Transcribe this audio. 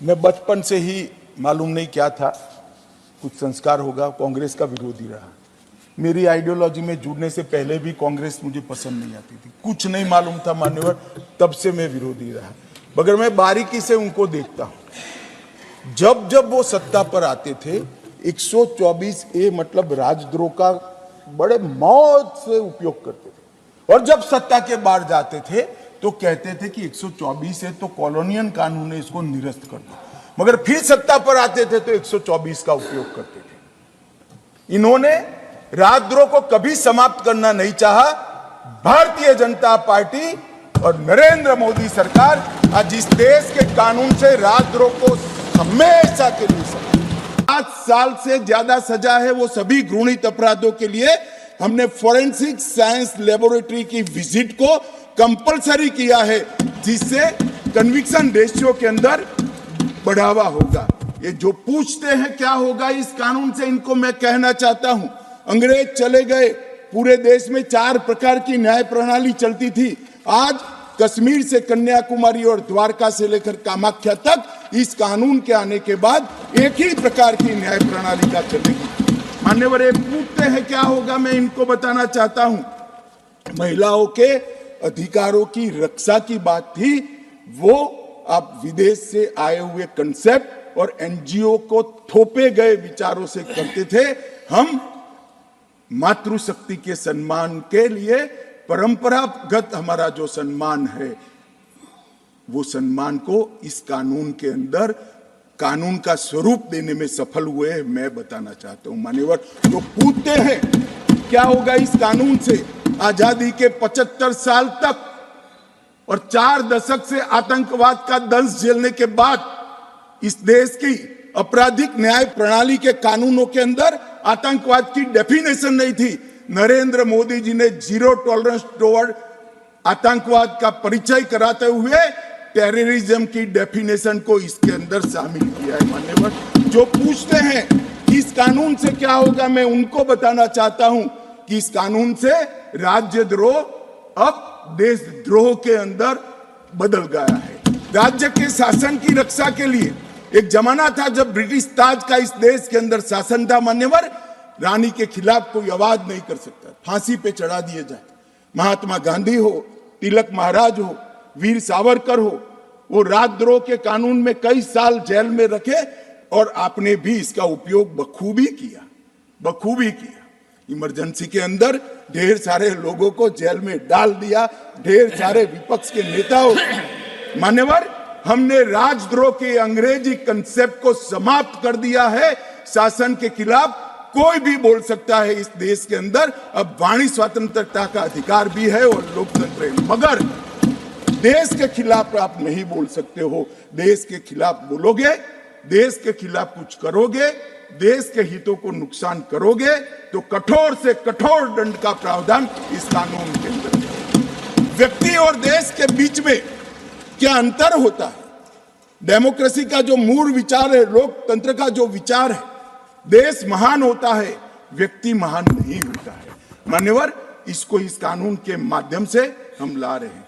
मैं बचपन से ही मालूम नहीं क्या था, कुछ संस्कार होगा, कांग्रेस का विरोधी रहा। मेरी आइडियोलॉजी में जुड़ने से पहले भी कांग्रेस मुझे पसंद नहीं आती थी, कुछ नहीं मालूम था मान्यवर, तब से मैं विरोधी रहा। मगर मैं बारीकी से उनको देखता हूं। जब जब वो सत्ता पर आते थे 124A मतलब राजद्रोह का बड़े मौत से उपयोग करते थे, और जब सत्ता के बाहर जाते थे तो कहते थे कि 124 है तो कॉलोनियल कानून है, इसको निरस्त कर दो। मगर फिर सत्ता पर आते थे तो 124 का उपयोग करते थे। इन्होंने राजद्रोह को कभी समाप्त करना नहीं चाहा। भारतीय जनता पार्टी और नरेंद्र मोदी सरकार आज इस देश के कानून से राजद्रोह को हमेशा के लिए 5 साल से ज्यादा सजा है वो सभी घृणित अपराधों के लिए। हमने फोरेंसिक साइंस लेबोरेटरी की विजिट को कंपलसरी किया है, जिससे कन्विक्शन रेशियो के अंदर बढ़ावा होगा। ये जो पूछते हैं क्या होगा इस कानून से, इनको मैं कहना चाहता हूं, अंग्रेज चले गए, पूरे देश में 4 प्रकार की न्याय प्रणाली चलती थी। आज कश्मीर से कन्याकुमारी और द्वारका से लेकर कामाख्या तक इस कानून के आने के बाद एक ही प्रकार की न्याय प्रणाली का चलेगी। मान्यवर, ये पूछते हैं क्या होगा, मैं इनको बताना चाहता हूं। महिलाओं के अधिकारों की रक्षा की बात थी, वो आप विदेश से आए हुए कंसेप्ट और एनजीओ को थोपे गए विचारों से करते थे। हम मातृशक्ति के सम्मान के लिए परंपरागत हमारा जो सम्मान है, वो सम्मान को इस कानून के अंदर कानून का स्वरूप देने में सफल हुए हैं, मैं बताना चाहता हूं। मान्यवर, जो पूछते हैं क्या होगा इस कानून से, आजादी के 75 साल तक और 4 दशक से आतंकवाद का दंश झेलने के बाद इस देश की आपराधिक न्याय प्रणाली के कानूनों के अंदर आतंकवाद की डेफिनेशन नहीं थी। नरेंद्र मोदी जी ने जीरो टॉलरेंस टुवर्ड आतंकवाद का परिचय कराते हुए टेररिज्म की डेफिनेशन को इसके अंदर शामिल किया है। मान्यवर, जो पूछते हैं कि इस कानून से क्या होगा, मैं उनको बताना चाहता हूं कि इस कानून से राज्यद्रोह अब देशद्रोह के अंदर बदल गया है। राज्य के शासन की रक्षा के लिए एक जमाना था जब ब्रिटिश ताज का इस देश के अंदर शासन था। मान्यवर, रानी के खिलाफ कोई आवाज नहीं कर सकता, फांसी पे चढ़ा दिए जाए। महात्मा गांधी हो, तिलक महाराज हो, वीर सावरकर हो, वो राजद्रोह के कानून में कई साल जेल में रखे और आपने भी इसका उपयोग बखूबी किया। इमरजेंसी के अंदर ढेर सारे लोगों को जेल में डाल दिया, ढेर सारे विपक्ष के नेताओं। मान्यवर, हमने राजद्रोह के अंग्रेजी कंसेप्ट को समाप्त कर दिया है। शासन के खिलाफ कोई भी बोल सकता है इस देश के अंदर। अब वाणी स्वतंत्रता का अधिकार भी है और लोकतंत्र है, मगर देश के खिलाफ आप नहीं बोल सकते हो। देश के खिलाफ बोलोगे, देश के खिलाफ कुछ करोगे, देश के हितों को नुकसान करोगे तो कठोर से कठोर दंड का प्रावधान इस कानून के अंदर है। व्यक्ति और देश के बीच में क्या अंतर होता है? डेमोक्रेसी का जो मूल विचार है, लोकतंत्र का जो विचार है, देश महान होता है, व्यक्ति महान नहीं होता है। मान्यवर, इसको इस कानून के माध्यम से हम ला रहे हैं।